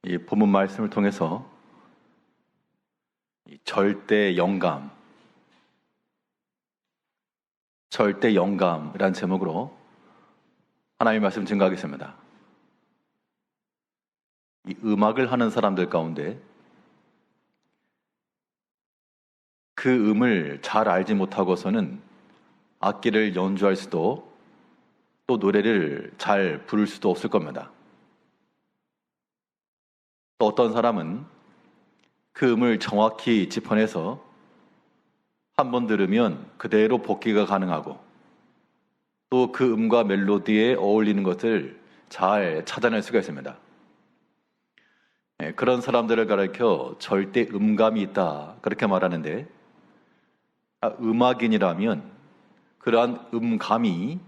이 본문 말씀을 통해서 절대 영감이라는 제목으로 하나님의 말씀 증거하겠습니다. 이 음악을 하는 사람들 가운데 그 음을 잘 알지 못하고서는 악기를 연주할 수도 또 노래를 잘 부를 수도 없을 겁니다. 또 어떤 사람은 그 음을 정확히 짚어내서 한 번 들으면 그대로 복기가 가능하고 또 그 음과 멜로디에 어울리는 것을 잘 찾아낼 수가 있습니다. 그런 사람들을 가리켜 절대 음감이 있다 그렇게 말하는데, 음악인이라면 그러한 음감이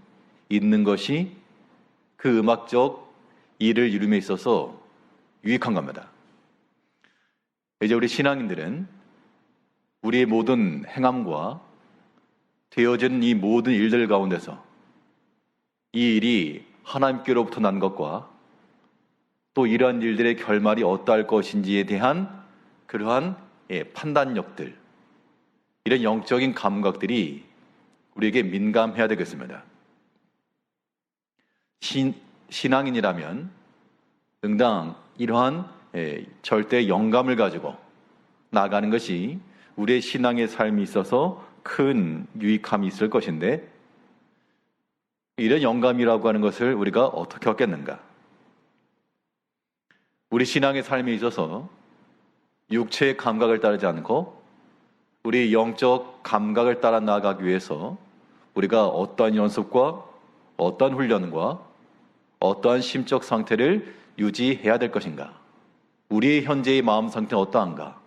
있는 것이 그 음악적 일을 이룸에 있어서 유익한 겁니다. 이제 우리 신앙인들은 우리의 모든 행함과 되어지는 이 모든 일들 가운데서 이 일이 하나님께로부터 난 것과 또 이러한 일들의 결말이 어떠할 것인지에 대한 그러한 판단력들, 이런 영적인 감각들이 우리에게 민감해야 되겠습니다. 신앙인이라면 응당 이러한 절대 영감을 가지고 나아가는 것이 우리의 신앙의 삶이 있어서 큰 유익함이 있을 것인데, 이런 영감이라고 하는 것을 우리가 어떻게 얻겠는가? 우리 신앙의 삶에 있어서 육체의 감각을 따르지 않고 우리 영적 감각을 따라 나아가기 위해서 우리가 어떠한 연습과 어떠한 훈련과 어떠한 심적 상태를 유지해야 될 것인가? 우리의 현재의 마음 상태는 어떠한가?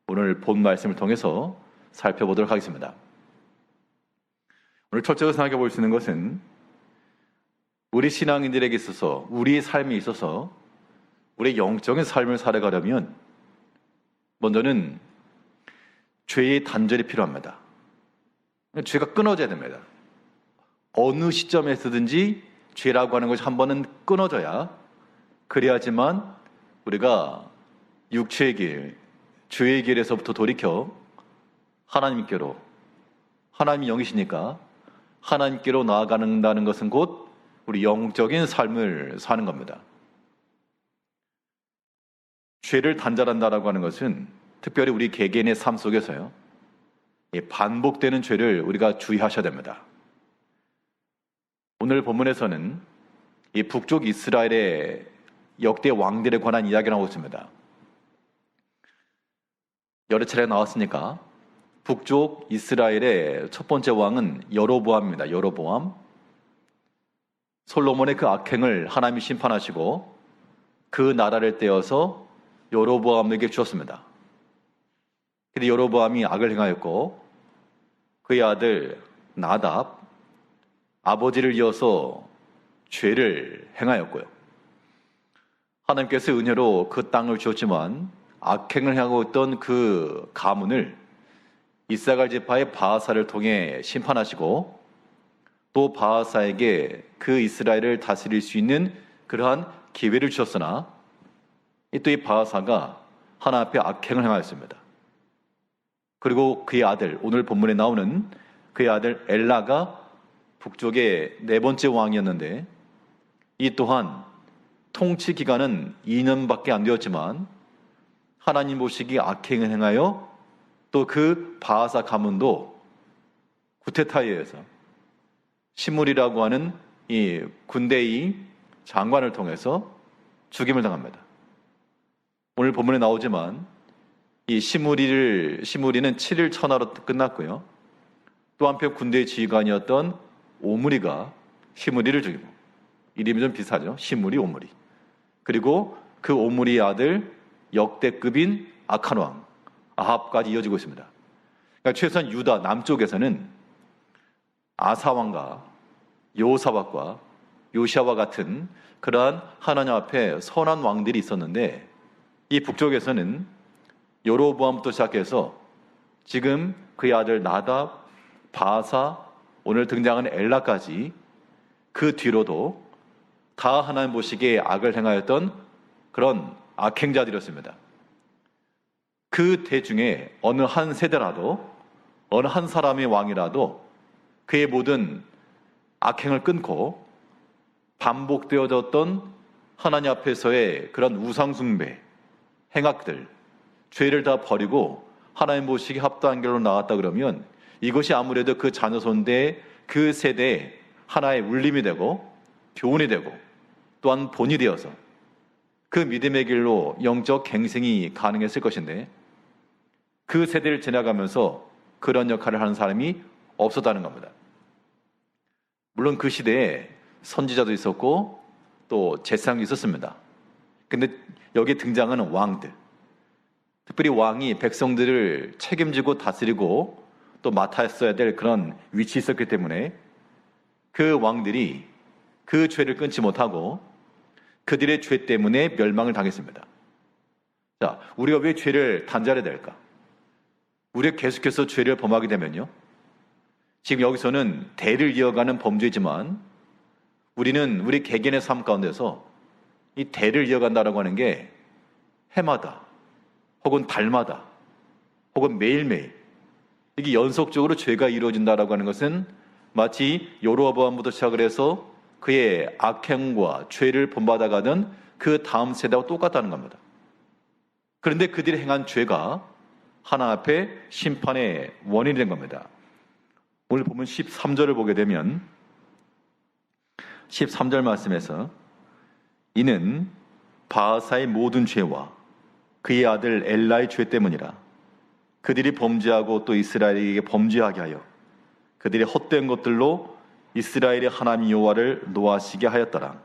오늘 본 말씀을 통해서 살펴보도록 하겠습니다. 오늘 첫째로 생각해 볼 수 있는 것은, 우리 신앙인들에게 있어서, 우리의 삶에 있어서 우리의 영적인 삶을 살아가려면 먼저는 죄의 단절이 필요합니다. 죄가 끊어져야 됩니다. 어느 시점에서든지 죄라고 하는 것이 한 번은 끊어져야, 그래야지만 우리가 육체의 길, 죄의 길에서부터 돌이켜 하나님께로, 하나님이 영이시니까 하나님께로 나아가는다는 것은 곧 우리 영적인 삶을 사는 겁니다. 죄를 단절한다라고 하는 것은 특별히 우리 개개인의 삶 속에서요, 반복되는 죄를 우리가 주의하셔야 됩니다. 오늘 본문에서는 이 북쪽 이스라엘의 역대 왕들에 관한 이야기를 하고 있습니다. 여러 차례 나왔으니까 북쪽 이스라엘의 첫 번째 왕은 여로보암입니다. 여로보암. 솔로몬의 그 악행을 하나님이 심판하시고 그 나라를 떼어서 여로보암에게 주었습니다. 그런데 여로보암이 악을 행하였고 그의 아들 나답, 아버지를 이어서 죄를 행하였고요. 하나님께서 은혜로 그 땅을 주었지만 악행을 행하고 있던 그 가문을 이사갈 지파의 바하사를 통해 심판하시고 또 바하사에게 그 이스라엘을 다스릴 수 있는 그러한 기회를 주셨으나 또 이 바하사가 하나님 앞에 악행을 행하였습니다. 그리고 그의 아들, 오늘 본문에 나오는 그의 아들 엘라가 북쪽의 네 번째 왕이었는데, 이 또한 통치 기간은 2년밖에 안 되었지만 하나님 보시기에 악행을 행하여 또 그 바하사 가문도 구테타에 의해서 시므리라고 하는 이 군대의 장관을 통해서 죽임을 당합니다. 오늘 본문에 나오지만 이 시므리는 7일 천하로 끝났고요. 또 한편 군대의 지휘관이었던 오므리가 시므리를 죽이고, 이름이 좀 비슷하죠. 시므리, 오므리. 그리고 그 오므리의 아들 역대급인 악한 왕 아합까지 이어지고 있습니다. 그러니까 최소한 유다 남쪽에서는 아사왕과 여호사밧과 요시아와 같은 그러한 하나님 앞에 선한 왕들이 있었는데, 이 북쪽에서는 여로보암부터 시작해서 지금 그의 아들 나답, 바하사, 오늘 등장하는 엘라까지 그 뒤로도 다 하나님 보시기에 악을 행하였던 그런 악행자들이었습니다. 그 대중에 어느 한 세대라도, 어느 한 사람의 왕이라도 그의 모든 악행을 끊고 반복되어졌던 하나님 앞에서의 그런 우상숭배, 행악들, 죄를 다 버리고 하나님 보시기에 합당한 길로 나왔다 그러면 이것이 아무래도 그 자녀손대의 그 세대에 하나의 울림이 되고 교훈이 되고 또한 본이 되어서 그 믿음의 길로 영적 갱생이 가능했을 것인데 그 세대를 지나가면서 그런 역할을 하는 사람이 없었다는 겁니다. 물론 그 시대에 선지자도 있었고 또 제사장도 있었습니다. 근데 여기에 등장하는 왕들, 특별히 왕이 백성들을 책임지고 다스리고 또 맡았어야 될 그런 위치에 있었기 때문에 그 왕들이 그 죄를 끊지 못하고 그들의 죄 때문에 멸망을 당했습니다. 자, 우리가 왜 죄를 단절해야 될까? 우리가 계속해서 죄를 범하게 되면요, 지금 여기서는 대를 이어가는 범죄지만 우리는 우리 개개인의 삶 가운데서 이 대를 이어간다라고 하는 게 해마다 혹은 달마다 혹은 매일매일 이게 연속적으로 죄가 이루어진다라고 하는 것은 마치 여로보암부터 시작을 해서 그의 악행과 죄를 본받아가던 그 다음 세대와 똑같다는 겁니다. 그런데 그들이 행한 죄가 하나님 앞에 심판의 원인이 된 겁니다. 오늘 보면 13절을 보게 되면 13절 말씀에서 이는 바하사의 모든 죄와 그의 아들 엘라의 죄 때문이라. 그들이 범죄하고 또 이스라엘에게 범죄하게 하여 그들이 헛된 것들로 이스라엘의 하나님 여호와를 노하시게 하였더라.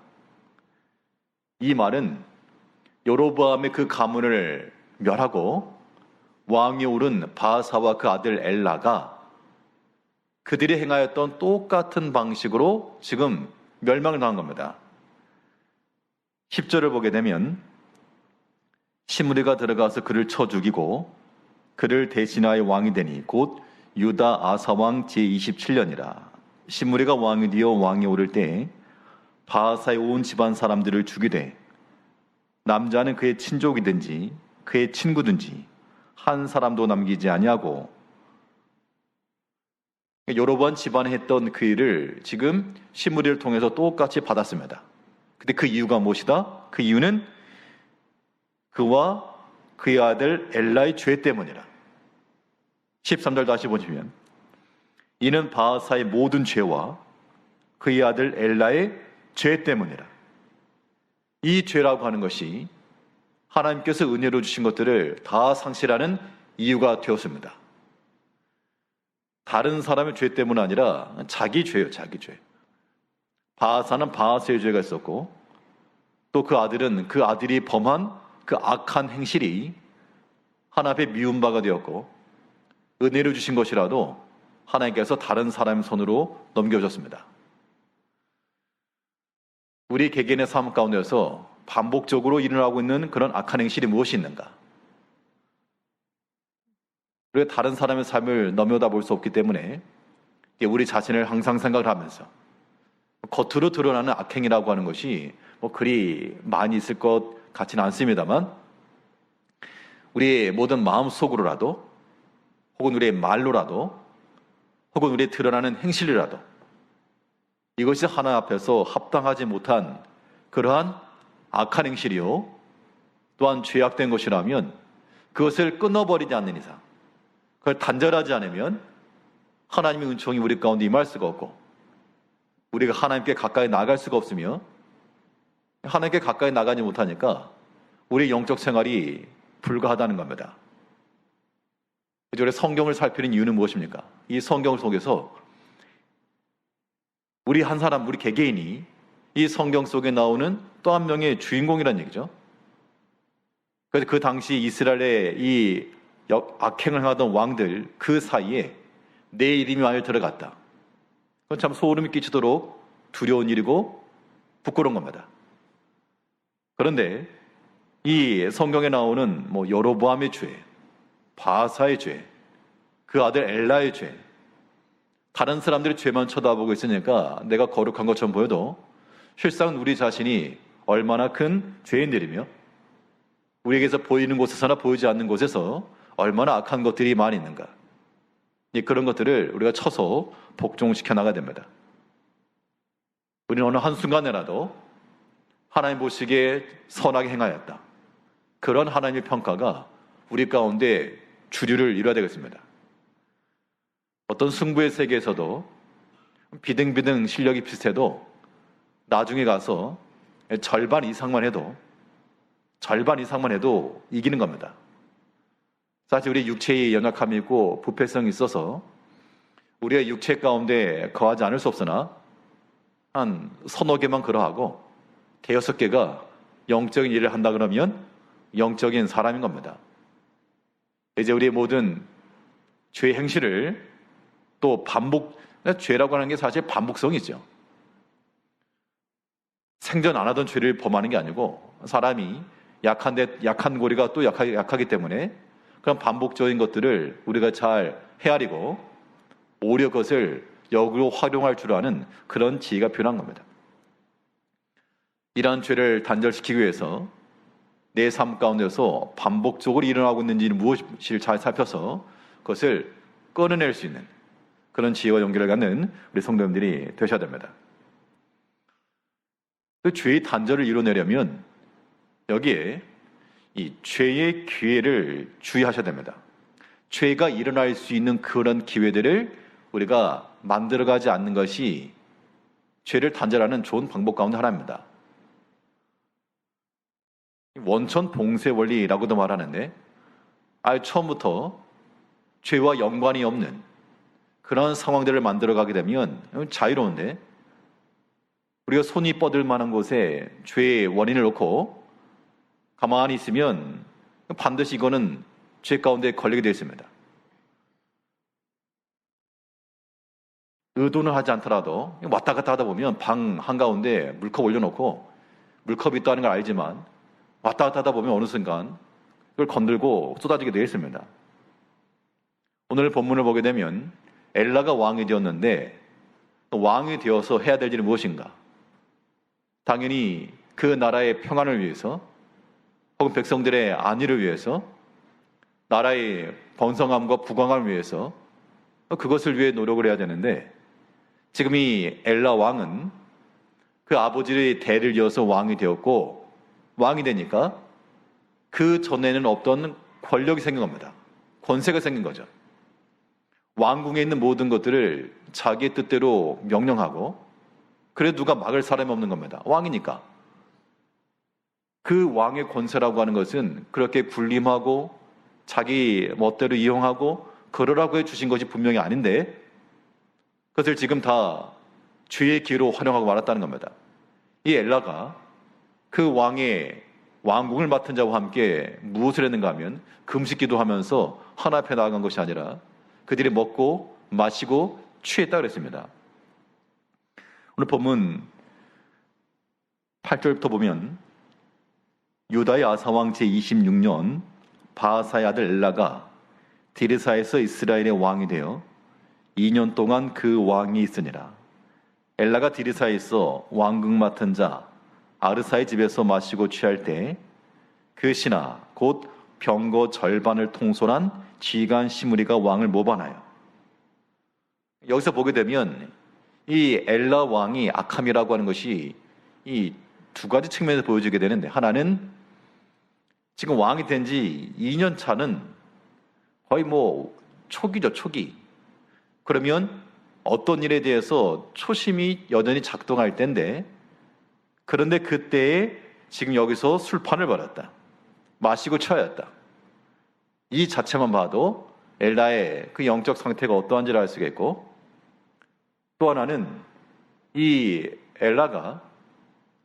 이 말은 여로보암의 그 가문을 멸하고 왕이 오른 바하사와 그 아들 엘라가 그들이 행하였던 똑같은 방식으로 지금 멸망을 당한 겁니다. 10절을 보게 되면 시므리가 들어가서 그를 쳐 죽이고 그를 대신하여 왕이 되니 곧 유다 아사왕 제27년이라. 시므리가 왕이 되어 왕이 오를 때 바하사의 온 집안 사람들을 죽이되 남자는 그의 친족이든지 그의 친구든지 한 사람도 남기지 아니하고, 여러 번 집안에 했던 그 일을 지금 시므리를 통해서 똑같이 받았습니다. 근데 그 이유가 무엇이다? 그 이유는 그와 그의 아들 엘라의 죄 때문이라. 13절 다시 보시면 이는 바하사의 모든 죄와 그의 아들 엘라의 죄 때문이라. 이 죄라고 하는 것이 하나님께서 은혜로 주신 것들을 다 상실하는 이유가 되었습니다. 다른 사람의 죄 때문 아니라 자기 죄예요, 자기 죄. 바하사는 바하사의 죄가 있었고 또 그 아들은 그 아들이 범한 그 악한 행실이 하나님 앞에 미운 바가 되었고 은혜로 주신 것이라도 하나님께서 다른 사람의 손으로 넘겨줬습니다. 우리 개개인의 삶 가운데서 반복적으로 일어나고 있는 그런 악한 행실이 무엇이 있는가? 그리고 다른 사람의 삶을 넘어다 볼 수 없기 때문에 우리 자신을 항상 생각을 하면서 겉으로 드러나는 악행이라고 하는 것이 뭐 그리 많이 있을 것 같지는 않습니다만 우리의 모든 마음속으로라도 혹은 우리의 말로라도 혹은 우리의 드러나는 행실이라도 이것이 하나님 앞에서 합당하지 못한 그러한 악한 행실이요 또한 죄악된 것이라면 그것을 끊어버리지 않는 이상, 그걸 단절하지 않으면 하나님의 은총이 우리 가운데 임할 수가 없고 우리가 하나님께 가까이 나갈 수가 없으며 하나님께 가까이 나가지 못하니까 우리의 영적 생활이 불가하다는 겁니다. 우리 성경을 살피는 이유는 무엇입니까? 이 성경을 속에서 우리 한 사람, 우리 개개인이 이 성경 속에 나오는 또 한 명의 주인공이라는 얘기죠. 그래서 그 당시 이스라엘의 이 악행을 하던 왕들 그 사이에 내 이름이 만일 들어갔다. 그건 참 소름이 끼치도록 두려운 일이고 부끄러운 겁니다. 그런데 이 성경에 나오는 뭐 여로보암의 죄, 바하사의 죄, 그 아들 엘라의 죄, 다른 사람들의 죄만 쳐다보고 있으니까 내가 거룩한 것처럼 보여도 실상 우리 자신이 얼마나 큰 죄인들이며 우리에게서 보이는 곳에서나 보이지 않는 곳에서 얼마나 악한 것들이 많이 있는가. 그런 것들을 우리가 쳐서 복종시켜 나가야 됩니다. 우리는 어느 한순간에라도 하나님 보시기에 선하게 행하였다. 그런 하나님의 평가가 우리 가운데 주류를 이루어야 되겠습니다. 어떤 승부의 세계에서도 비등비등 실력이 비슷해도 나중에 가서 절반 이상만 해도 이기는 겁니다. 사실 우리 육체의 연약함이 있고 부패성이 있어서 우리의 육체 가운데 거하지 않을 수 없으나 한 서너 개만 그러하고 대여섯 개가 영적인 일을 한다 그러면 영적인 사람인 겁니다. 이제 우리의 모든 죄 행실을 또 죄라고 하는 게 사실 반복성이죠. 생전 안 하던 죄를 범하는 게 아니고 사람이 약한 고리가 또 약하기 때문에 그런 반복적인 것들을 우리가 잘 헤아리고 오히려 그것을 역으로 활용할 줄 아는 그런 지혜가 필요한 겁니다. 이러한 죄를 단절시키기 위해서 내 삶 가운데서 반복적으로 일어나고 있는지 무엇을 잘 살펴서 그것을 끊어낼 수 있는 그런 지혜와 용기를 갖는 우리 성도님들이 되셔야 됩니다. 그 죄의 단절을 이뤄내려면 여기에 이 죄의 기회를 주의하셔야 됩니다. 죄가 일어날 수 있는 그런 기회들을 우리가 만들어가지 않는 것이 죄를 단절하는 좋은 방법 가운데 하나입니다. 원천 봉쇄 원리라고도 말하는데 아예 처음부터 죄와 연관이 없는 그런 상황들을 만들어가게 되면 자유로운데 우리가 손이 뻗을 만한 곳에 죄의 원인을 놓고 가만히 있으면 반드시 이거는 죄 가운데 걸리게 되어 있습니다. 의도는 하지 않더라도 왔다 갔다 하다 보면 방 한가운데 물컵 올려놓고 물컵이 있다는 걸 알지만 왔다 갔다 하다 보면 어느 순간 그걸 건들고 쏟아지게 되어 있습니다. 오늘 본문을 보게 되면 엘라가 왕이 되었는데 왕이 되어서 해야 될 일은 무엇인가? 당연히 그 나라의 평안을 위해서 혹은 백성들의 안위를 위해서 나라의 번성함과 부강함을 위해서 그것을 위해 노력을 해야 되는데 지금 이 엘라 왕은 그 아버지의 대를 이어서 왕이 되었고 왕이 되니까 그 전에는 없던 권력이 생긴 겁니다. 권세가 생긴 거죠. 왕궁에 있는 모든 것들을 자기의 뜻대로 명령하고 그래도 누가 막을 사람이 없는 겁니다. 왕이니까. 그 왕의 권세라고 하는 것은 그렇게 군림하고 자기 멋대로 이용하고 그러라고 해주신 것이 분명히 아닌데 그것을 지금 다 죄의 기회로 활용하고 말았다는 겁니다. 이 엘라가 그 왕의 왕궁을 맡은 자와 함께 무엇을 했는가 하면 금식기도 하면서 하나 앞에 나아간 것이 아니라 그들이 먹고 마시고 취했다 그랬습니다. 오늘 본문 8절부터 보면 유다의 아사왕 제26년 바하사의 아들 엘라가 디르사에서 이스라엘의 왕이 되어 2년 동안 그 왕이 있으니라. 엘라가 디르사에 있어 왕궁 맡은 자 아르사의 집에서 마시고 취할 때 그 신하 곧 병거 절반을 통솔한 지휘관 시므리가 왕을 모반하여. 여기서 보게 되면 이 엘라 왕이 악함이라고 하는 것이 이 두 가지 측면에서 보여주게 되는데 하나는 지금 왕이 된 지 2년 차는 거의 초기죠, 초기. 그러면 어떤 일에 대해서 초심이 여전히 작동할 때인데 그런데 그때에 지금 여기서 술판을 벌였다. 마시고 취하였다. 이 자체만 봐도 엘라의 그 영적 상태가 어떠한지를 알 수가 있고 또 하나는 이 엘라가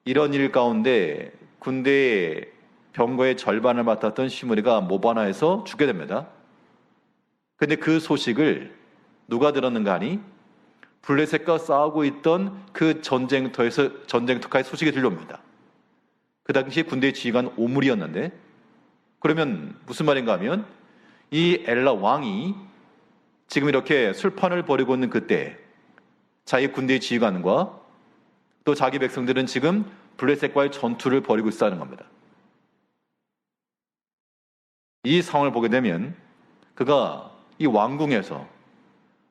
이런 일 가운데 군대의 병거의 절반을 맡았던 시므리가 모바나에서 죽게 됩니다. 근데 그 소식을 누가 들었는가 하니 블레셋과 싸우고 있던 그 전쟁터까지 소식이 들려옵니다. 그 당시 군대의 지휘관 오므리였는데 그러면 무슨 말인가 하면 이 엘라 왕이 지금 이렇게 술판을 벌이고 있는 그때 자기 군대의 지휘관과 또 자기 백성들은 지금 블레셋과의 전투를 벌이고 있다는 겁니다. 이 상황을 보게 되면 그가 이 왕궁에서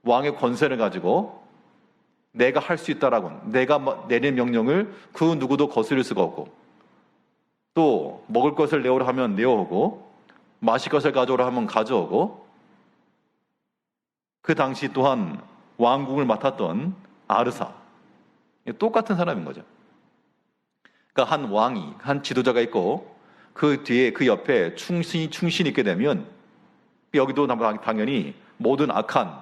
왕의 권세를 가지고 내가 할 수 있다라고, 내가 내린 명령을 그 누구도 거스릴 수가 없고, 또 먹을 것을 내오라 하면 내어오고, 마실 것을 가져오라 하면 가져오고, 그 당시 또한 왕궁을 맡았던 아르사, 똑같은 사람인 거죠. 그러니까 한 왕이, 한 지도자가 있고 그 뒤에, 그 옆에 충신이 있게 되면 여기도 당연히 모든 악한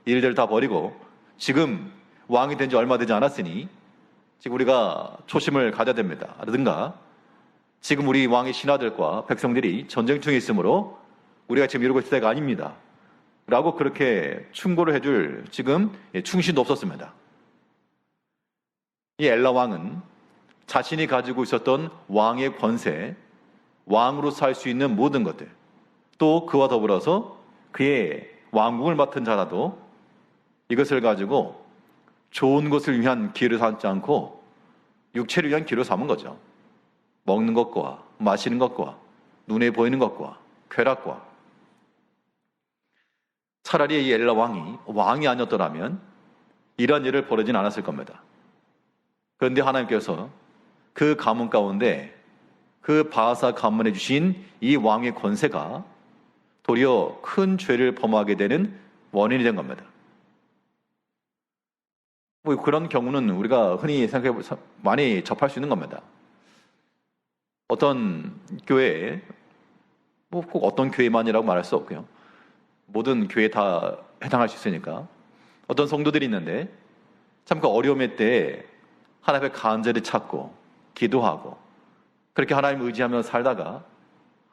일들을 다 버리고, 지금 왕이 된 지 얼마 되지 않았으니 지금 우리가 초심을 가져야 됩니다. 라든가, 지금 우리 왕의 신하들과 백성들이 전쟁 중에 있으므로 우리가 지금 이러고 있을 때가 아닙니다. 라고 그렇게 충고를 해줄 지금 충신도 없었습니다. 이 엘라 왕은 자신이 가지고 있었던 왕의 권세, 왕으로서 할 수 있는 모든 것들, 또 그와 더불어서 그의 왕궁을 맡은 자라도 이것을 가지고 좋은 것을 위한 기회를 삼지 않고 육체를 위한 기회로 삼은 거죠. 먹는 것과 마시는 것과 눈에 보이는 것과 쾌락과. 차라리 이 엘라 왕이 아니었더라면 이런 일을 벌어지진 않았을 겁니다. 그런데 하나님께서 그 가문 가운데 그 바하사 가문에 주신 이 왕의 권세가 도리어 큰 죄를 범하게 되는 원인이 된 겁니다. 뭐 그런 경우는 우리가 흔히 생각해 많이 접할 수 있는 겁니다. 어떤 교회에, 뭐 꼭 어떤 교회만이라고 말할 수 없고요. 모든 교회에 다 해당할 수 있으니까. 어떤 성도들이 있는데 참 그 어려움의 때에 하나님의 간절히 찾고 기도하고 그렇게 하나님 의지하며 살다가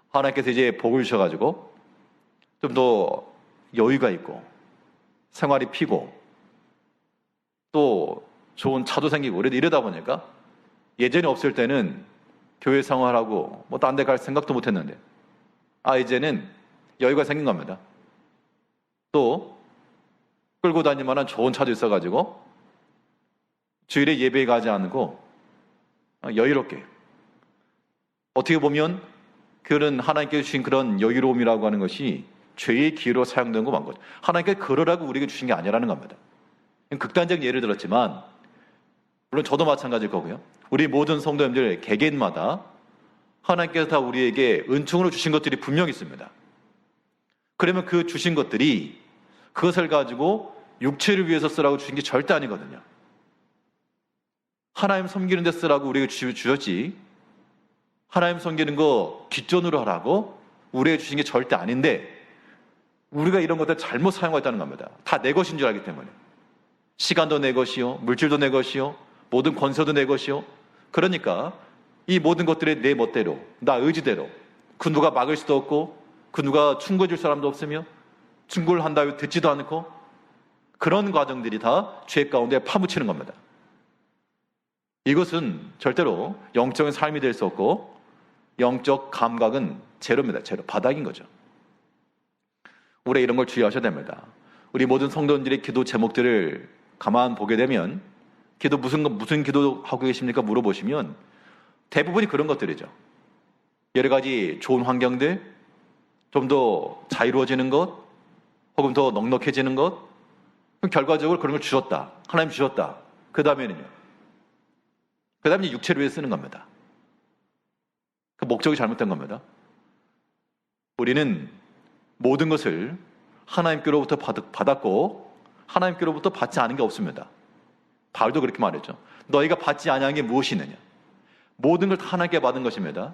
하나님께서 이제 복을 주셔가지고 좀 더 여유가 있고 생활이 피고 또 좋은 차도 생기고 이러다 보니까 예전에 없을 때는 교회 생활하고 뭐 딴 데 갈 생각도 못 했는데 이제는 여유가 생긴 겁니다. 또 끌고 다닐 만한 좋은 차도 있어가지고 주일에 예배에 가지 않고 여유롭게, 어떻게 보면 그런 하나님께서 주신 그런 여유로움이라고 하는 것이 죄의 기회로 사용된 거 맞는 거죠. 하나님께 그러라고 우리에게 주신 게 아니라는 겁니다. 극단적인 예를 들었지만 물론 저도 마찬가지일 거고요. 우리 모든 성도님들 개개인마다 하나님께서 다 우리에게 은총으로 주신 것들이 분명히 있습니다. 그러면 그 주신 것들이 그것을 가지고 육체를 위해서 쓰라고 주신 게 절대 아니거든요. 하나님 섬기는 데 쓰라고 우리에게 주셨지, 하나님 섬기는 거 뒷전으로 하라고 우리에게 주신 게 절대 아닌데 우리가 이런 것들 잘못 사용했다는 겁니다. 다 내 것인 줄 알기 때문에. 시간도 내 것이요, 물질도 내 것이요, 모든 권세도 내 것이요. 그러니까 이 모든 것들이 내 멋대로, 나 의지대로, 그 누가 막을 수도 없고 그 누가 충고해 줄 사람도 없으며 충고를 한다고 듣지도 않고, 그런 과정들이 다 죄 가운데 파묻히는 겁니다. 이것은 절대로 영적인 삶이 될 수 없고 영적 감각은 제로입니다. 제로, 바닥인 거죠. 우리 이런 걸 주의하셔야 됩니다. 우리 모든 성도님들의 기도 제목들을 가만 보게 되면 기도 무슨 기도하고 계십니까? 물어보시면 대부분이 그런 것들이죠. 여러 가지 좋은 환경들, 좀 더 자유로워지는 것, 혹은 더 넉넉해지는 것, 결과적으로 그런 걸 주셨다. 하나님 주셨다. 그 다음에는요. 그 다음에 육체를 위해 쓰는 겁니다. 그 목적이 잘못된 겁니다. 우리는 모든 것을 하나님께로부터 받았고 하나님께로부터 받지 않은 게 없습니다. 바울도 그렇게 말했죠. 너희가 받지 아니한 게 무엇이 있느냐? 모든 걸 다 하나님께 받은 것입니다.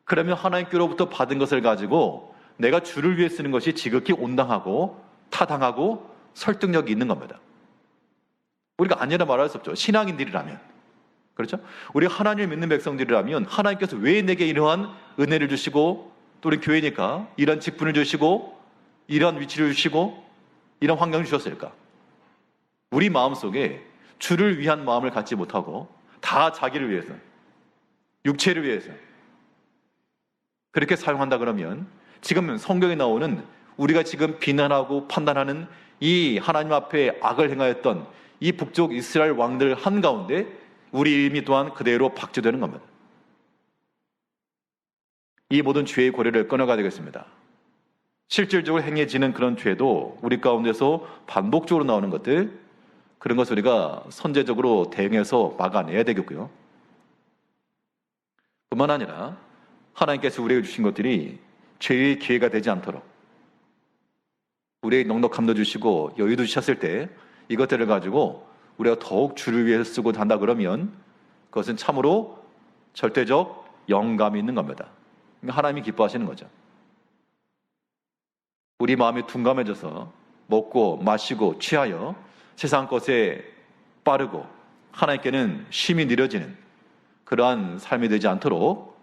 그러면 하나님께로부터 받은 것을 가지고 내가 주를 위해 쓰는 것이 지극히 온당하고 타당하고 설득력이 있는 겁니다. 우리가 아니라 말할 수 없죠. 신앙인들이라면. 그렇죠? 우리 하나님을 믿는 백성들이라면 하나님께서 왜 내게 이러한 은혜를 주시고, 또 우리 교회니까 이런 직분을 주시고 이런 위치를 주시고 이런 환경을 주셨을까? 우리 마음속에 주를 위한 마음을 갖지 못하고 다 자기를 위해서, 육체를 위해서 그렇게 사용한다 그러면 지금 성경에 나오는 우리가 지금 비난하고 판단하는 이 하나님 앞에 악을 행하였던 이 북쪽 이스라엘 왕들 한가운데 우리 이름이 또한 그대로 박제되는 겁니다. 이 모든 죄의 고리를 끊어가야 되겠습니다. 실질적으로 행해지는 그런 죄도 우리 가운데서 반복적으로 나오는 것들, 그런 것을 우리가 선제적으로 대응해서 막아내야 되겠고요. 뿐만 아니라 하나님께서 우리에게 주신 것들이 죄의 기회가 되지 않도록 우리에게 넉넉함도 주시고 여유도 주셨을 때 이것들을 가지고 우리가 더욱 주를 위해서 쓰고 한다 그러면 그것은 참으로 절대적 영감이 있는 겁니다. 하나님이 기뻐하시는 거죠. 우리 마음이 둔감해져서 먹고 마시고 취하여 세상 것에 빠르고 하나님께는 심히 느려지는 그러한 삶이 되지 않도록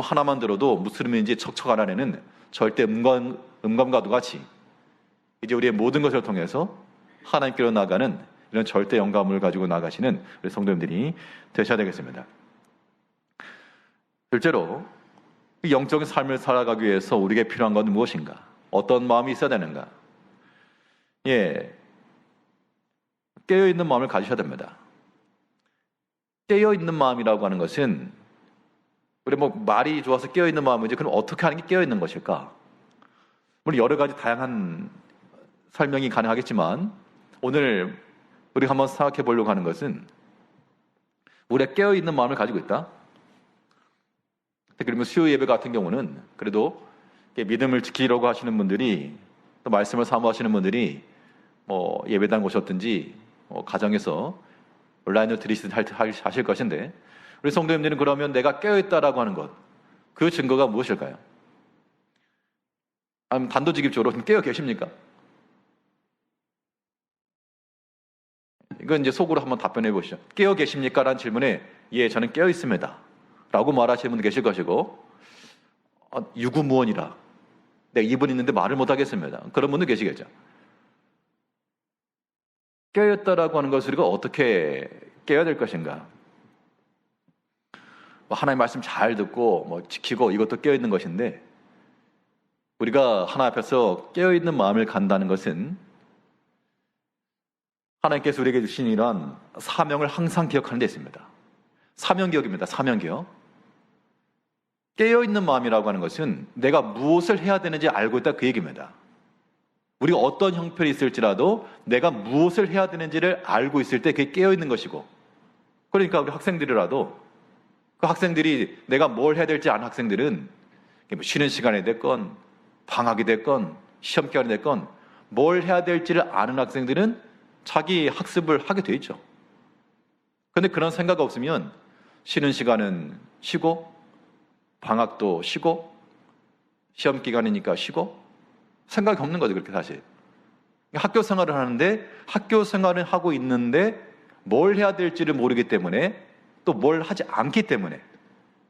하나만 들어도 무슨 의미인지 척척 알아내는 절대 음감과도 같이 이제 우리의 모든 것을 통해서 하나님께로 나가는 이런 절대 영감을 가지고 나가시는 우리 성도님들이 되셔야 되겠습니다. 실제로 이 영적인 삶을 살아가기 위해서 우리에게 필요한 건 무엇인가? 어떤 마음이 있어야 되는가? 깨어있는 마음을 가지셔야 됩니다. 깨어있는 마음이라고 하는 것은 우리 말이 좋아서 깨어있는 마음이지 그럼 어떻게 하는 게 깨어있는 것일까? 물론 여러 가지 다양한 설명이 가능하겠지만 오늘 우리가 한번 생각해 보려고 하는 것은 우리가 깨어있는 마음을 가지고 있다. 그러면 수요 예배 같은 경우는 그래도 믿음을 지키려고 하시는 분들이 또 말씀을 사모하시는 분들이 예배당 오셨든지 가정에서 온라인으로 들으시든 하실 것인데 우리 성도님들은 그러면 내가 깨어있다라고 하는 것, 그 증거가 무엇일까요? 아니면 단도직입적으로 깨어 계십니까? 이건 이제 속으로 한번 답변해 보시죠. 깨어 계십니까? 라는 질문에 예, 저는 깨어 있습니다 라고 말하시는 분도 계실 것이고 유구무원이라 내가 입은 있는데 말을 못하겠습니다. 그런 분도 계시겠죠. 깨어있다라고 하는 것을 우리가 어떻게 깨어야 될 것인가? 하나님의 말씀 잘 듣고 지키고 이것도 깨어있는 것인데 우리가 하나님 앞에서 깨어있는 마음을 간다는 것은 하나님께서 우리에게 주신 이러한 사명을 항상 기억하는 데 있습니다. 사명기억입니다. 사명기억. 깨어있는 마음이라고 하는 것은 내가 무엇을 해야 되는지 알고 있다 그 얘기입니다. 우리가 어떤 형편이 있을지라도 내가 무엇을 해야 되는지를 알고 있을 때 그게 깨어있는 것이고 그러니까 우리 학생들이라도 그 학생들이 내가 뭘 해야 될지 아는 학생들은 쉬는 시간이 됐건 방학이 됐건 시험 기간이 됐건 뭘 해야 될지를 아는 학생들은 자기 학습을 하게 돼 있죠. 그런데 그런 생각 없으면 쉬는 시간은 쉬고 방학도 쉬고 시험 기간이니까 쉬고 생각이 없는 거죠. 그렇게 사실 학교 생활을 하는데 학교 생활을 하고 있는데 뭘 해야 될지를 모르기 때문에 또 뭘 하지 않기 때문에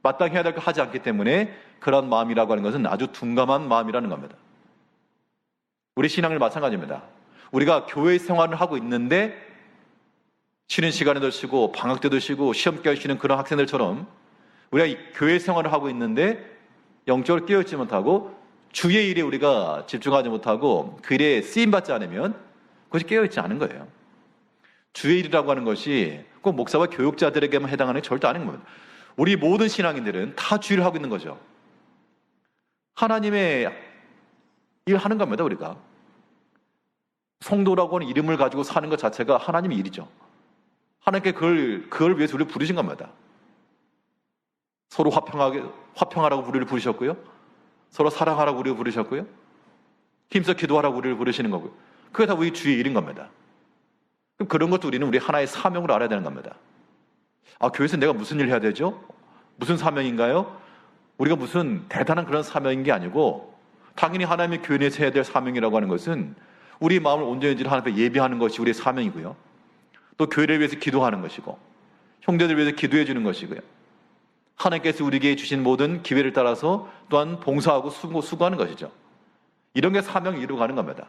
마땅히 해야 될 거 하지 않기 때문에 그런 마음이라고 하는 것은 아주 둔감한 마음이라는 겁니다. 우리 신앙을 마찬가지입니다. 우리가 교회 생활을 하고 있는데 쉬는 시간에도 쉬고 방학 때도 쉬고 시험 기간에 쉬는 그런 학생들처럼 우리가 이 교회 생활을 하고 있는데 영적으로 깨어있지 못하고 주의 일에 우리가 집중하지 못하고 그 일에 쓰임받지 않으면 그것이 깨어있지 않은 거예요. 주의 일이라고 하는 것이 꼭 목사와 교육자들에게만 해당하는 게 절대 아닌 겁니다. 우리 모든 신앙인들은 다 주의를 하고 있는 거죠. 하나님의 일 하는 겁니다. 우리가 성도라고 하는 이름을 가지고 사는 것 자체가 하나님의 일이죠. 하나님께 그걸 위해서 우리를 부르신 겁니다. 서로 화평하라고 우리를 부르셨고요. 서로 사랑하라고 우리를 부르셨고요. 힘써 기도하라고 우리를 부르시는 거고요. 그게 다 우리 주의 일인 겁니다. 그럼 그런 것도 우리는 우리 하나의 사명으로 알아야 되는 겁니다. 교회에서 내가 무슨 일을 해야 되죠? 무슨 사명인가요? 우리가 무슨 대단한 그런 사명인 게 아니고 당연히 하나님의 교회 내에서 해야 될 사명이라고 하는 것은 우리 마음을 온전히 하나님 앞에 예비하는 것이 우리의 사명이고요. 또 교회를 위해서 기도하는 것이고 형제들을 위해서 기도해 주는 것이고요. 하나님께서 우리에게 주신 모든 기회를 따라서 또한 봉사하고 수고하는 것이죠. 이런 게 사명을 이루어가는 겁니다.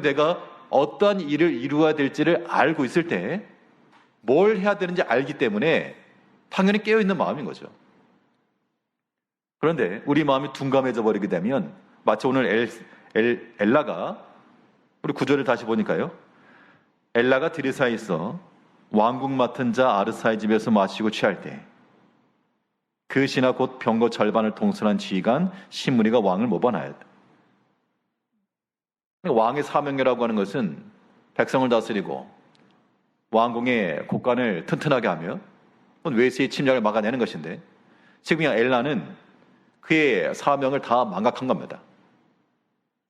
내가 어떠한 일을 이루어야 될지를 알고 있을 때 뭘 해야 되는지 알기 때문에 당연히 깨어있는 마음인 거죠. 그런데 우리 마음이 둔감해져 버리게 되면 마치 오늘 엘라가 우리 구절을 다시 보니까요. 엘라가 드리사에 있어 왕궁 맡은 자 아르사의 집에서 마시고 취할 때 그 시나 곧 병거 절반을 통솔한 지휘관 신무리가 왕을 모반하였다. 왕의 사명이라고 하는 것은 백성을 다스리고 왕궁의 곳간을 튼튼하게 하며 외세의 침략을 막아내는 것인데, 지금 엘라는 그의 사명을 다 망각한 겁니다.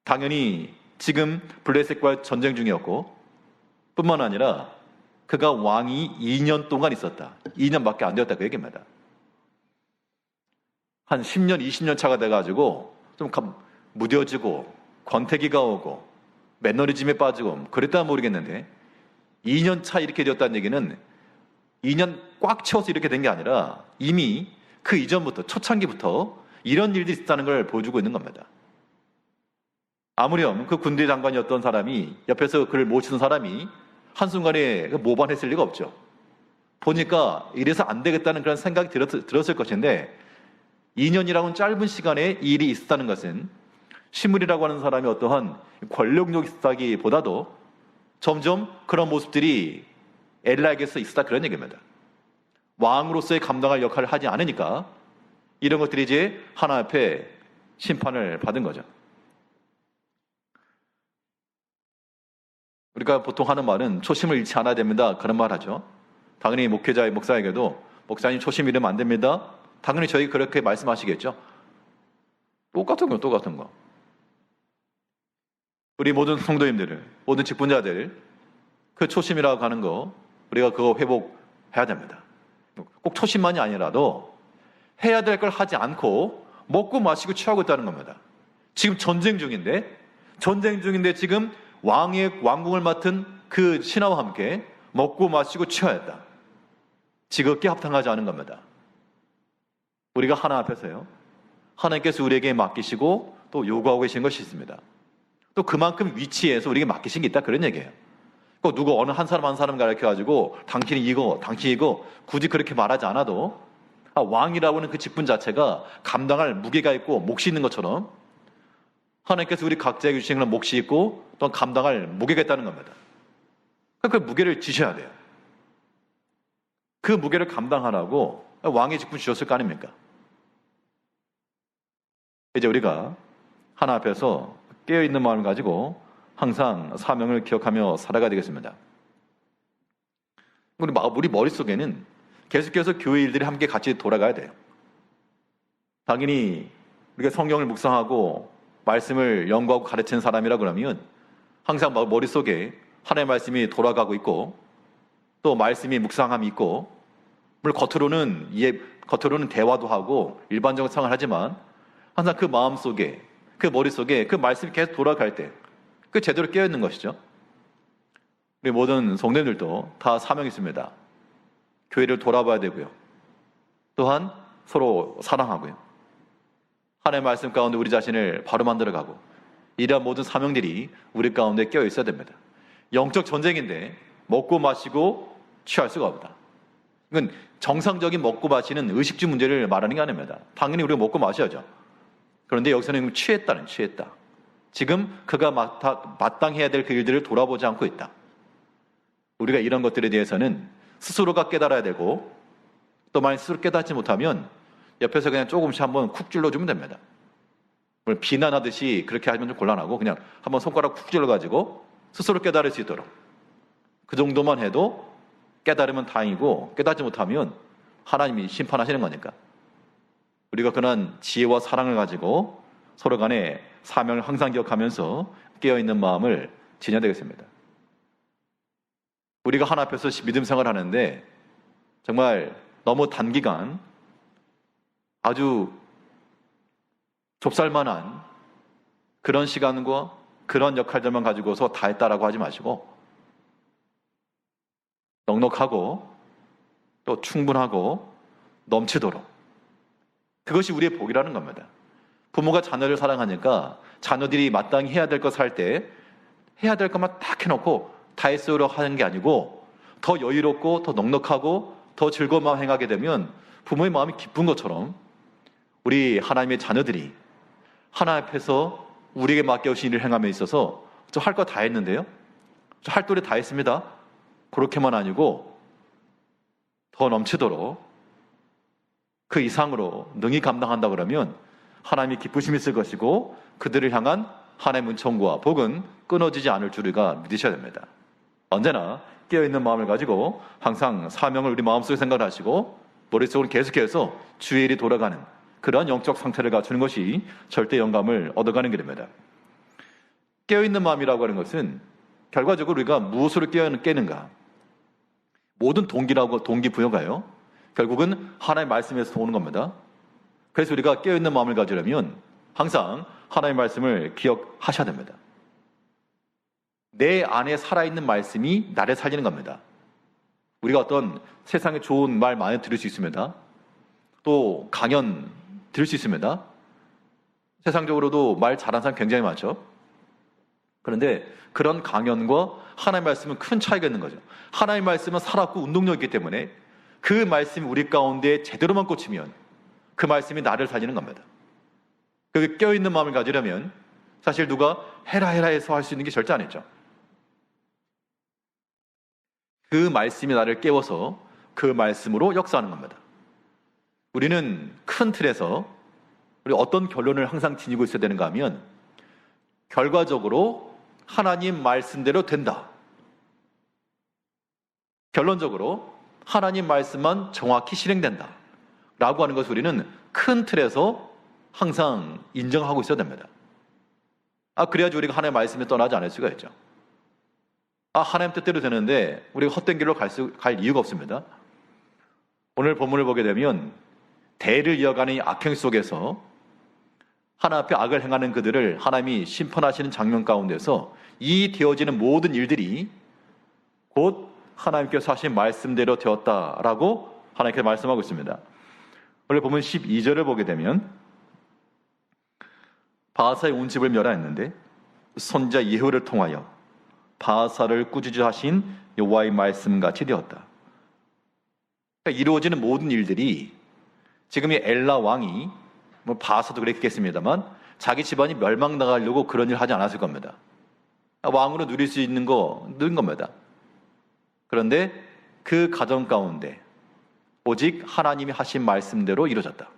당연히 지금 블레셋과 전쟁 중이었고, 뿐만 아니라 그가 왕이 2년 동안 있었다. 2년밖에 안 되었다, 그 얘기입니다. 한 10년, 20년 차가 돼가지고 좀 무뎌지고 권태기가 오고 매너리즘에 빠지고 그랬다 모르겠는데, 2년 차 이렇게 되었다는 얘기는 2년 꽉 채워서 이렇게 된 게 아니라 이미 그 이전부터, 초창기부터 이런 일들이 있었다는 걸 보여주고 있는 겁니다. 아무렴 그 군대 장관이었던 사람이, 옆에서 그를 모시던 사람이 한순간에 모반했을 리가 없죠. 보니까 이래서 안 되겠다는 그런 생각이 들었을 것인데, 2년이라고는 짧은 시간에 이 일이 있었다는 것은 시므리라고 하는 사람이 어떠한 권력욕이 있었다기보다도 점점 그런 모습들이 엘라에게서 있었다, 그런 얘기입니다. 왕으로서의 감당할 역할을 하지 않으니까 이런 것들이 이제 하나 앞에 심판을 받은 거죠. 우리가 보통 하는 말은 초심을 잃지 않아야 됩니다, 그런 말 하죠. 당연히 목사에게도 목사님 초심 잃으면 안 됩니다, 당연히 저희 그렇게 말씀하시겠죠. 똑같은 거. 우리 모든 성도님들, 모든 직분자들, 그 초심이라고 하는 거 우리가 그거 회복해야 됩니다. 꼭 초심만이 아니라도 해야 될 걸 하지 않고 먹고 마시고 취하고 있다는 겁니다. 지금 전쟁 중인데 지금 왕궁을 맡은 그 신하와 함께 먹고 마시고 취하였다. 지극히 합당하지 않은 겁니다. 우리가 하나 앞에서요, 하나님께서 우리에게 맡기시고 또 요구하고 계신 것이 있습니다. 또 그만큼 위치에서 우리에게 맡기신 게 있다, 그런 얘기예요. 꼭 누구 어느 한 사람 가르쳐가지고 당신이 이거 굳이 그렇게 말하지 않아도, 왕이라고 하는 그 직분 자체가 감당할 무게가 있고 몫이 있는 것처럼 하나님께서 우리 각자에게 주신 그런 몫이 있고 또 감당할 무게가 있다는 겁니다. 그 무게를 지셔야 돼요. 그 무게를 감당하라고 왕의 직분 주셨을 거 아닙니까? 이제 우리가 하나 앞에서 깨어있는 마음을 가지고 항상 사명을 기억하며 살아가야 되겠습니다. 우리 머릿속에는 계속해서 교회 일들이 함께 같이 돌아가야 돼요. 당연히 우리가 성경을 묵상하고 말씀을 연구하고 가르치는 사람이라 그러면 항상 머릿속에 하나님의 말씀이 돌아가고 있고 또 말씀이 묵상함이 있고, 물론 겉으로는 대화도 하고 일반적인 생활을 하지만 항상 그 마음속에, 그 머릿속에 그 말씀이 계속 돌아갈 때 그 제대로 깨어있는 것이죠. 우리 모든 성도님들도 다 사명이 있습니다. 교회를 돌아봐야 되고요. 또한 서로 사랑하고요. 하나님의 말씀 가운데 우리 자신을 바로 만들어가고, 이러한 모든 사명들이 우리 가운데 깨어 있어야 됩니다. 영적 전쟁인데 먹고 마시고 취할 수가 없다. 이건 정상적인 먹고 마시는 의식주 문제를 말하는 게 아닙니다. 당연히 우리가 먹고 마셔야죠. 그런데 여기서는 취했다. 지금 그가 마땅해야 될 그 일들을 돌아보지 않고 있다. 우리가 이런 것들에 대해서는 스스로가 깨달아야 되고, 또 만약 스스로 깨닫지 못하면 옆에서 그냥 조금씩 한번 쿡 찔러주면 됩니다. 비난하듯이 그렇게 하면 좀 곤란하고 그냥 한번 손가락 쿡 찔러가지고 스스로 깨달을 수 있도록, 그 정도만 해도 깨달으면 다행이고, 깨닫지 못하면 하나님이 심판하시는 거니까 우리가 그런 지혜와 사랑을 가지고 서로 간에 사명을 항상 기억하면서 깨어있는 마음을 지녀야 되겠습니다. 우리가 하나 앞에서 믿음 생활을 하는데 정말 너무 단기간 아주 좁쌀만한 그런 시간과 그런 역할들만 가지고서 다 했다라고 하지 마시고, 넉넉하고 또 충분하고 넘치도록, 그것이 우리의 복이라는 겁니다. 부모가 자녀를 사랑하니까 자녀들이 마땅히 해야 될 것 할 때 해야 될 것만 딱 해놓고 다 했으려 하는 게 아니고, 더 여유롭고 더 넉넉하고 더 즐거운 마음 행하게 되면 부모의 마음이 기쁜 것처럼 우리 하나님의 자녀들이 하나 앞에서 우리에게 맡겨주신 일을 행함에 있어서 저 할 거 다 했는데요, 저 할 도리 다 했습니다, 그렇게만 아니고 더 넘치도록 그 이상으로 능히 감당한다 그러면 하나님이 기쁘심이 있을 것이고 그들을 향한 하나님의 은총과 복은 끊어지지 않을 줄 우리가 믿으셔야 됩니다. 언제나 깨어있는 마음을 가지고 항상 사명을 우리 마음속에 생각하시고 머릿속으로 계속해서 주의 일이 돌아가는 그러한 영적 상태를 갖추는 것이 절대 영감을 얻어가는 길입니다. 깨어있는 마음이라고 하는 것은 결과적으로 우리가 무엇으로 깨는가? 모든 동기부여가요. 결국은 하나님의 말씀에서 오는 겁니다. 그래서 우리가 깨어있는 마음을 가지려면 항상 하나님의 말씀을 기억하셔야 됩니다. 내 안에 살아있는 말씀이 나를 살리는 겁니다. 우리가 어떤 세상에 좋은 말 많이 들을 수 있습니다. 또 강연 들을 수 있습니다. 세상적으로도 말 잘하는 사람 굉장히 많죠. 그런데 그런 강연과 하나님의 말씀은 큰 차이가 있는 거죠. 하나님의 말씀은 살았고 운동력이 있기 때문에 그 말씀이 우리 가운데 제대로만 꽂히면 그 말씀이 나를 살리는 겁니다. 그 깨어있는 마음을 가지려면 사실 누가 해라 해서 할 수 있는 게 절대 아니죠. 그 말씀이 나를 깨워서 그 말씀으로 역사하는 겁니다. 우리는 큰 틀에서 우리 어떤 결론을 항상 지니고 있어야 되는가 하면 결과적으로 하나님 말씀대로 된다. 결론적으로 하나님 말씀만 정확히 실행된다. 라고 하는 것을 우리는 큰 틀에서 항상 인정하고 있어야 됩니다. 그래야지 우리가 하나님의 말씀에 떠나지 않을 수가 있죠. 하나님 뜻대로 되는데 우리가 헛된 길로 갈 이유가 없습니다. 오늘 본문을 보게 되면 대를 이어가는 이 악행 속에서 하나님 앞에 악을 행하는 그들을 하나님이 심판하시는 장면 가운데서 이 되어지는 모든 일들이 곧 하나님께서 하신 말씀대로 되었다라고 하나님께서 말씀하고 있습니다. 오늘 보면 12절을 보게 되면 바하사의 온 집을 멸하였는데 선지자 예후를 통하여 바하사를 꾸짖으하신 여호와의 말씀같이 되었다. 그러니까 이루어지는 모든 일들이 지금 이 엘라 왕이 바하사도 그랬겠습니다만 자기 집안이 멸망당하려고 그런 일을 하지 않았을 겁니다. 왕으로 누릴 수 있는 거 누린 겁니다. 그런데 그 가정 가운데 오직 하나님이 하신 말씀대로 이루어졌다.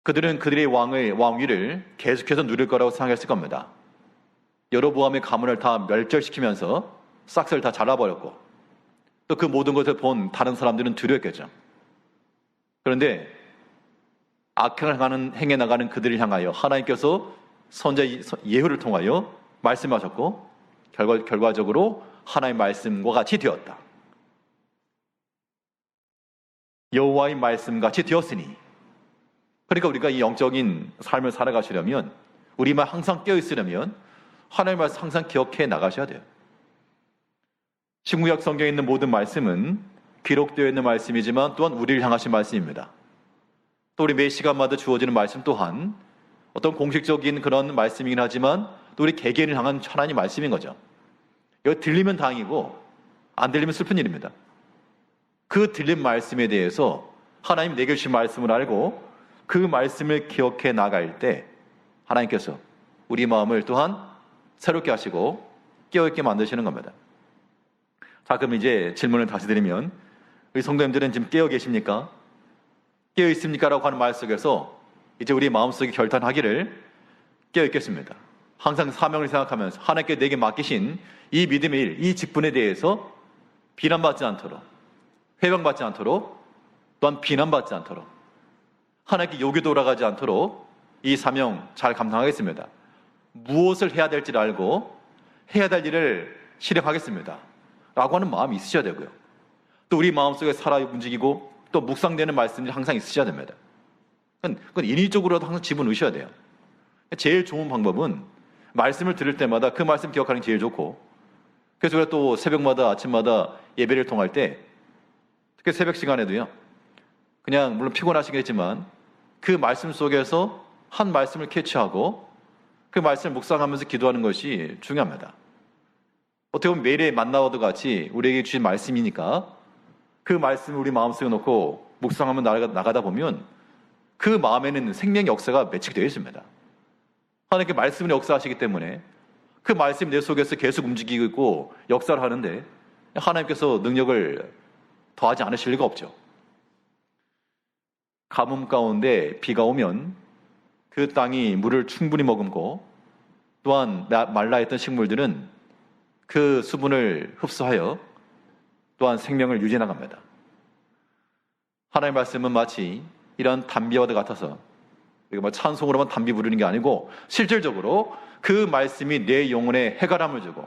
그들은 그들의 왕위를 계속해서 누릴 거라고 생각했을 겁니다. 여로보암의 가문을 다 멸절시키면서 싹쓸 다 잘라버렸고 또 그 모든 것을 본 다른 사람들은 두려웠겠죠. 그런데 악행을 행해 나가는 그들을 향하여 하나님께서 선지자 예후를 통하여 말씀하셨고 결과적으로 하나님의 말씀과 같이 되었다. 여호와의 말씀같이 되었으니, 그러니까 우리가 이 영적인 삶을 살아가시려면 우리만 항상 깨어있으려면 하나님의 말씀 항상 기억해 나가셔야 돼요. 신구약 성경에 있는 모든 말씀은 기록되어 있는 말씀이지만 또한 우리를 향하신 말씀입니다. 또 우리 매 시간마다 주어지는 말씀 또한 어떤 공식적인 그런 말씀이긴 하지만 또 우리 개개인을 향한 하나님 말씀인 거죠. 이거 들리면 다행이고 안 들리면 슬픈 일입니다. 그 들린 말씀에 대해서 하나님 내게 주신 말씀을 알고 그 말씀을 기억해 나갈 때 하나님께서 우리 마음을 또한 새롭게 하시고 깨어있게 만드시는 겁니다. 자, 그럼 이제 질문을 다시 드리면 우리 성도님들은 지금 깨어 계십니까? 깨어 있습니까? 라고 하는 말 속에서 이제 우리 마음속에 결단하기를 깨어 있겠습니다. 항상 사명을 생각하면서 하나님께 내게 맡기신 이 믿음의 일, 이 직분에 대해서 비난받지 않도록, 회방받지 않도록, 또한 비난받지 않도록, 하나님께 욕이 돌아가지 않도록 이 사명 잘 감당하겠습니다. 무엇을 해야 될지를 알고 해야 될 일을 실행하겠습니다. 라고 하는 마음이 있으셔야 되고요. 또 우리 마음속에 살아 움직이고 또 묵상되는 말씀이 항상 있으셔야 됩니다. 그건 인위적으로도 항상 집어넣으셔야 돼요. 제일 좋은 방법은 말씀을 들을 때마다 그 말씀 기억하는 게 제일 좋고, 그래서 우리가 또 새벽마다 아침마다 예배를 통할 때 특히 새벽 시간에도요, 그냥 물론 피곤하시겠지만 그 말씀 속에서 한 말씀을 캐치하고 그 말씀을 묵상하면서 기도하는 것이 중요합니다. 어떻게 보면 매일의 만나와도 같이 우리에게 주신 말씀이니까 그 말씀을 우리 마음속에 놓고 묵상하면 나가다 보면 그 마음에는 생명의 역사가 매치되어 있습니다. 하나님께 말씀을 역사하시기 때문에 그 말씀이 내 속에서 계속 움직이고 있고 역사를 하는데 하나님께서 능력을 더하지 않으실 리가 없죠. 가뭄 가운데 비가 오면 그 땅이 물을 충분히 머금고 또한 말라있던 식물들은 그 수분을 흡수하여 또한 생명을 유지해 나갑니다. 하나님의 말씀은 마치 이런 담비와도 같아서 우리가 찬송으로만 담비 부르는 게 아니고 실질적으로 그 말씀이 내 영혼에 해가람을 주고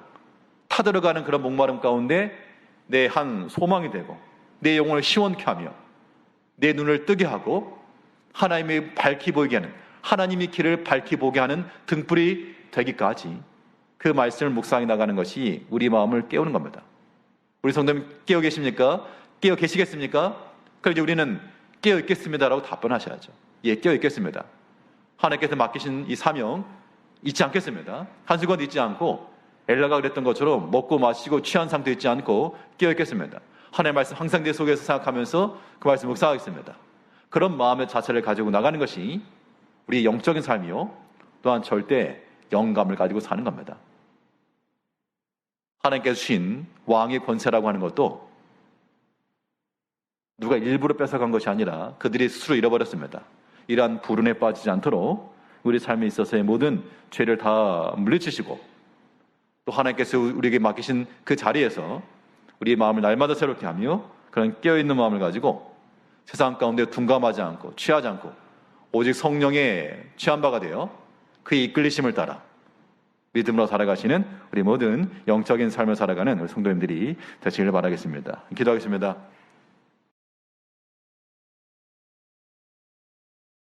타들어가는 그런 목마름 가운데 내 한 소망이 되고 내 영혼을 시원케 하며 내 눈을 뜨게 하고 하나님이 밝히 보이게 하는, 하나님의 길을 밝히 보게 하는 등불이 되기까지 그 말씀을 묵상해 나가는 것이 우리 마음을 깨우는 겁니다. 우리 성도님 깨어 계십니까? 깨어 계시겠습니까? 그럼 이제 우리는 깨어 있겠습니다라고 답변하셔야죠. 예, 깨어 있겠습니다. 하나님께서 맡기신 이 사명 잊지 않겠습니다. 한순간도 잊지 않고 엘라가 그랬던 것처럼 먹고 마시고 취한 상태에 있지 않고 깨어 있겠습니다. 하나님의 말씀 항상 내 속에서 생각하면서 그 말씀 묵상하겠습니다. 그런 마음의 자체를 가지고 나가는 것이 우리의 영적인 삶이요, 또한 절대 영감을 가지고 사는 겁니다. 하나님께서 주신 왕의 권세라고 하는 것도 누가 일부러 뺏어간 것이 아니라 그들이 스스로 잃어버렸습니다. 이러한 불운에 빠지지 않도록 우리 삶에 있어서의 모든 죄를 다 물리치시고 또 하나님께서 우리에게 맡기신 그 자리에서 우리의 마음을 날마다 새롭게 하며 그런 깨어있는 마음을 가지고 세상 가운데 둔감하지 않고 취하지 않고 오직 성령의 취한 바가 되어 그의 이끌리심을 따라 믿음으로 살아가시는 우리 모든 영적인 삶을 살아가는 우리 성도님들이 되시길 바라겠습니다. 기도하겠습니다.